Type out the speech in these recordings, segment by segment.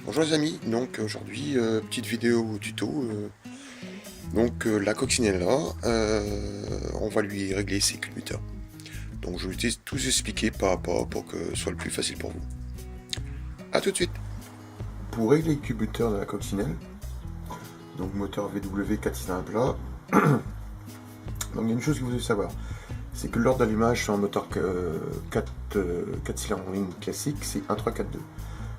Bonjour les amis, donc aujourd'hui petite vidéo tuto, la coccinelle là, on va lui régler ses culbuteurs. Donc je vais tout expliquer pas à pas pour que ce soit le plus facile pour vous. A tout de suite. Pour régler le culbuteur de la coccinelle, donc moteur VW 4 cylindres plat, donc il y a une chose que vous devez savoir, c'est que l'ordre d'allumage sur un moteur 4 cylindres en ligne classique, c'est 1 3 4 2.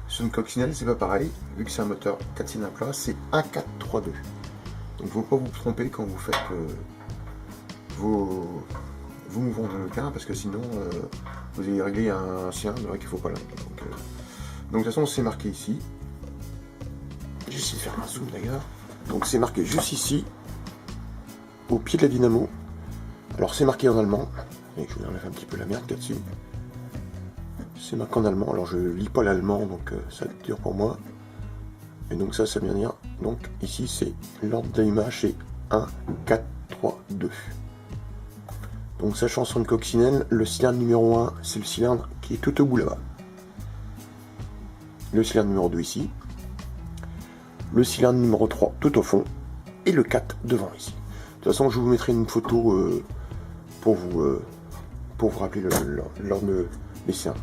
Sur une coccinelle, c'est pas pareil, vu que c'est un moteur 4 cylindres plat, c'est 1 4 3 2. Donc il ne faut pas vous tromper quand vous faites vos mouvements de moteur, parce que sinon vous allez régler un cylindre qu'il ne faut pas là. Donc de toute façon, c'est marqué ici. J'essaie de faire un zoom d'ailleurs. Donc c'est marqué juste ici, au pied de la dynamo. Alors c'est marqué en allemand, et je vais enlever un petit peu la merde là-dessus. C'est marqué en allemand, alors je lis pas l'allemand, donc ça va être dur pour moi. Et donc ça vient dire, donc ici c'est l'ordre d'allumage, c'est 1, 4, 3, 2. Donc sachant sur une coccinelle, le cylindre numéro 1, c'est le cylindre qui est tout au bout là-bas. Le cylindre numéro 2 ici. Le cylindre numéro 3 tout au fond. Et le 4 devant ici. De toute façon, je vous mettrai une photo pour vous rappeler l'ordre des cylindres.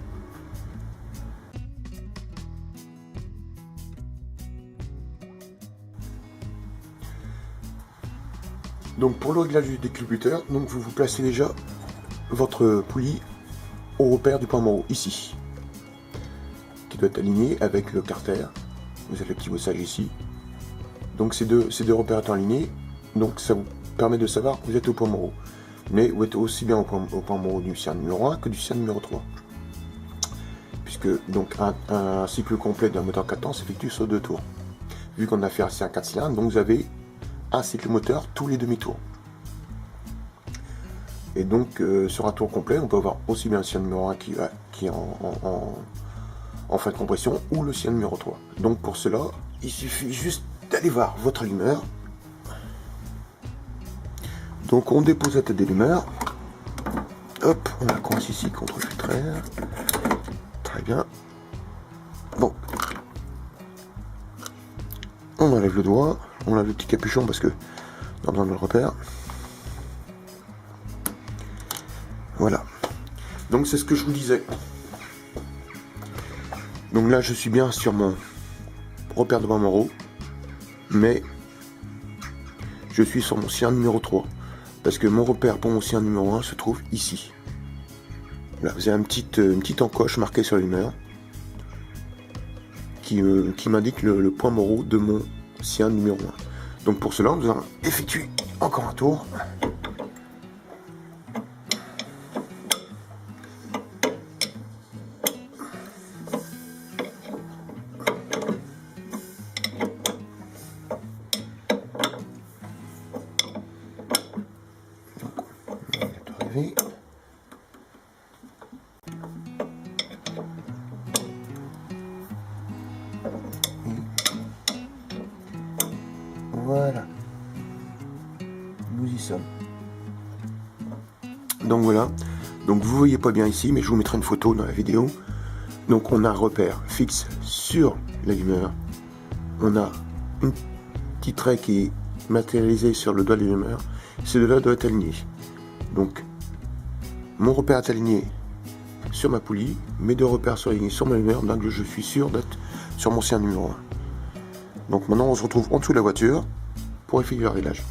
Donc pour le réglage du déculbuteur, donc vous placez déjà votre poulie au repère du point mort ici, qui doit être aligné avec le carter. Vous avez le petit bossage ici. Donc ces deux repères étant alignés, donc ça vous permet de savoir que vous êtes au point mort. Mais vous êtes aussi bien au point mort du cylindre numéro 1 que du cylindre numéro 3. Puisque donc un cycle complet d'un moteur 4 temps s'effectue sur 2 tours. Vu qu'on a fait un 4 cylindres, donc vous avez un cycle moteur tous les demi-tours. Et donc sur un tour complet, on peut avoir aussi bien le cylindre numéro 1 qui est en fin de compression, ou le cylindre numéro 3. Donc pour cela, il suffit juste d'aller voir votre allumeur. Donc on dépose la tête d'allumeur. Hop, on la coince ici contre le filtraire. Très bien. Bon. On enlève le doigt. On enlève le petit capuchon parce que on a besoin de le repère. Voilà. Donc c'est ce que je vous disais. Donc là je suis bien sur mon repère de Moreau, mais je suis sur mon cylindre numéro 3. Parce que mon repère pour mon cylindre numéro 1 se trouve ici. Là, vous avez une petite encoche marquée sur l'allumeur qui m'indique le point Moreau de mon cylindre numéro 1. Donc pour cela, nous allons effectuer encore un tour. Voilà, nous y sommes. Donc voilà, donc vous voyez pas bien ici, mais je vous mettrai une photo dans la vidéo. Donc on a un repère fixe sur l'allumeur. On a une petite raie qui est matérialisée sur le doigt de l'allumeur. Ces deux-là doivent être alignés. Donc mon repère est aligné sur ma poulie, mes deux repères sont alignés sur ma allumeur, donc je suis sûr d'être sur mon cylindre numéro 1. Donc maintenant on se retrouve en dessous de la voiture pour effectuer le réglage.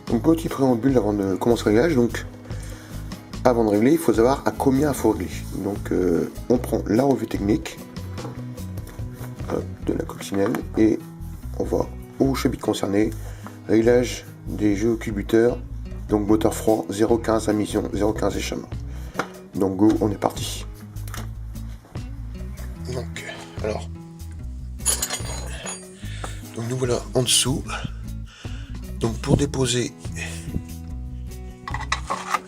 Donc petit préambule avant de commencer le réglage. Donc avant de régler, il faut savoir à combien il faut régler. Donc on prend la revue technique de la coccinelle et on va au chapitre concerné, réglage des jeux culbuteurs, donc moteur froid 0,15 admission, 0,15 échappement. Donc go, on est parti. Donc nous voilà en dessous. Donc pour déposer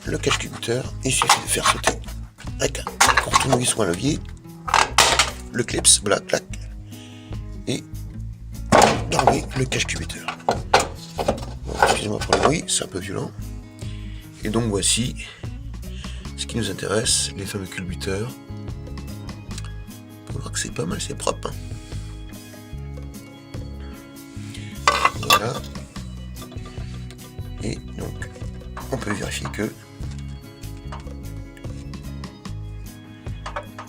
le cache culbuteur, il suffit de faire sauter avec un tournevis ou un levier, le clips, voilà, clac, d'enlever le cache-culbuteur. Bon, excusez-moi pour le bruit, c'est un peu violent. Et donc voici ce qui nous intéresse, les fameux culbuteurs. On peut voir que c'est pas mal, c'est propre. Voilà. Et donc, on peut vérifier que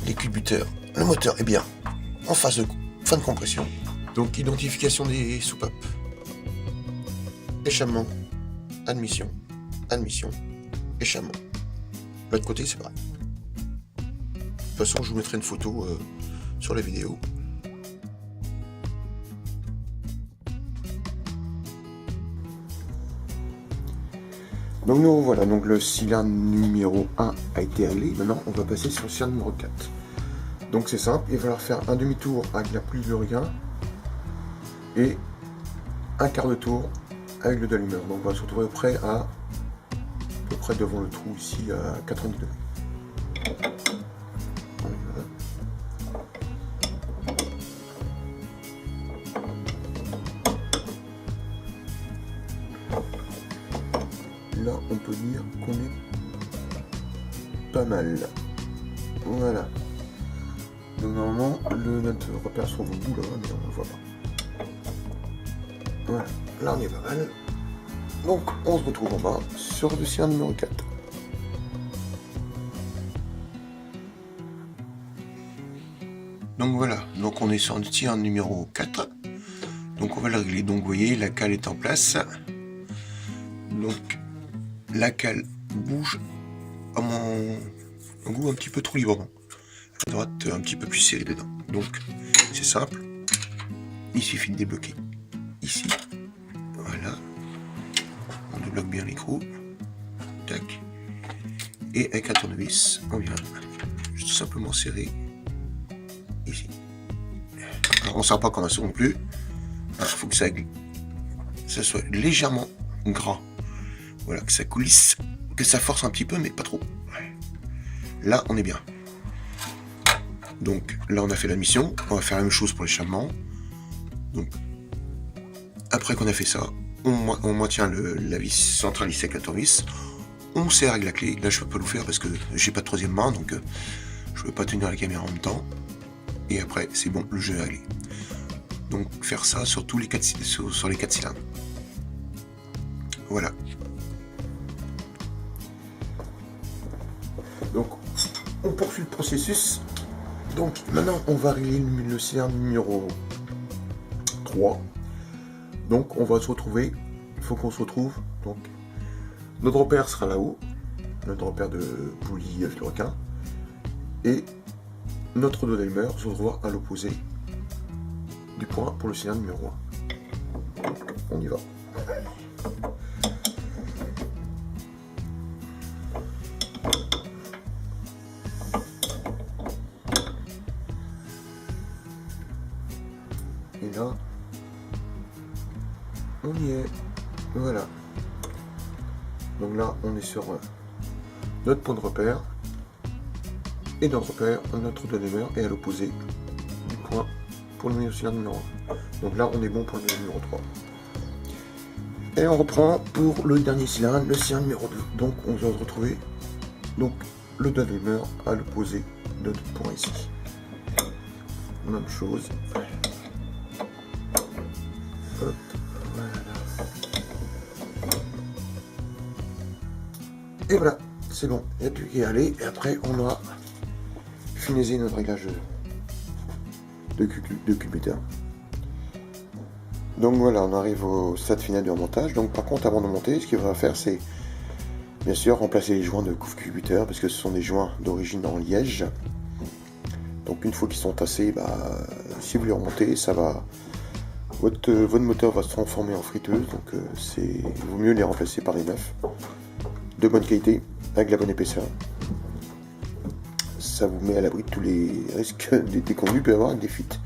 les culbuteurs, le moteur est bien en phase de fin de compression. Donc, identification des soupapes, échappement, admission, admission, échappement. De l'autre côté, c'est pareil. De toute façon, je vous mettrai une photo sur la vidéo. Donc nous voilà, donc le cylindre numéro 1 a été réglé. Maintenant, on va passer sur le cylindre numéro 4. Donc c'est simple, il va falloir faire un demi-tour avec la pluie de regain et un quart de tour avec le d'allumeur. Donc on va se retrouver à peu près devant le trou ici à 90 degrés. Là, on peut dire qu'on est pas mal. Voilà. Donc normalement, notre repère se trouve au bout là, mais on ne le voit pas. Voilà. Là, on est pas mal. Donc, on se retrouve en bas sur le cylindre numéro 4. Donc voilà. Donc on est sur le cylindre numéro 4. Donc on va le régler. Donc vous voyez, la cale est en place. Donc la cale bouge à mon goût un petit peu trop librement. À droite, un petit peu plus serré dedans. Donc c'est simple. Il suffit de débloquer ici. Voilà. On débloque bien l'écrou. Tac. Et avec un tournevis, on vient tout simplement serrer ici. Alors on ne sert pas comme un saut non plus. Il faut que ça soit légèrement gras. Voilà, que ça coulisse, que ça force un petit peu, mais pas trop. Là, on est bien. Donc, là, on a fait la mission. On va faire la même chose pour l'échappement. Donc, après qu'on a fait ça, on maintient la vis centralisée avec la tournevis. On serre avec la clé. Là, je peux pas le faire parce que j'ai pas de troisième main, donc je peux pas tenir la caméra en même temps. Et après, c'est bon, le jeu est réglé. Donc, faire ça sur tous les 4 sur les 4 cylindres. Voilà. Donc, on poursuit le processus. Donc, maintenant, on va régler le cylindre numéro 3. Donc, on va se retrouver. Il faut qu'on se retrouve. Donc, notre repère sera là-haut. Notre repère de poulie de requin. Et notre dos d'allumeur se retrouvera à l'opposé du point pour le cylindre numéro 1. Donc, on y va. Et là, on y est. Voilà. Donc là, on est sur notre point de repère. Et notre repère, notre dos d'allumeur est à l'opposé du point pour le cylindre numéro 1. Donc là, on est bon pour le numéro 3. Et on reprend pour le dernier cylindre, le cylindre numéro 2. Donc on va se retrouver donc, le dos d'allumeur à l'opposé de notre point ici. Même chose. Hop, voilà. Et voilà, c'est bon, il n'y a plus qu'à y aller. Et après, on aura finalisé notre réglage de culbuteur. Donc voilà, on arrive au stade final du remontage. Donc par contre, avant de monter, ce qu'il va faire, c'est bien sûr remplacer les joints de culbuteur, parce que ce sont des joints d'origine en liège. Donc une fois qu'ils sont tassés, si vous les remontez, ça va, votre moteur va se transformer en friteuse. Donc il vaut mieux les remplacer par des neufs de bonne qualité avec la bonne épaisseur. Ça vous met à l'abri de tous les risques des conduits peut y avoir avec des fuites.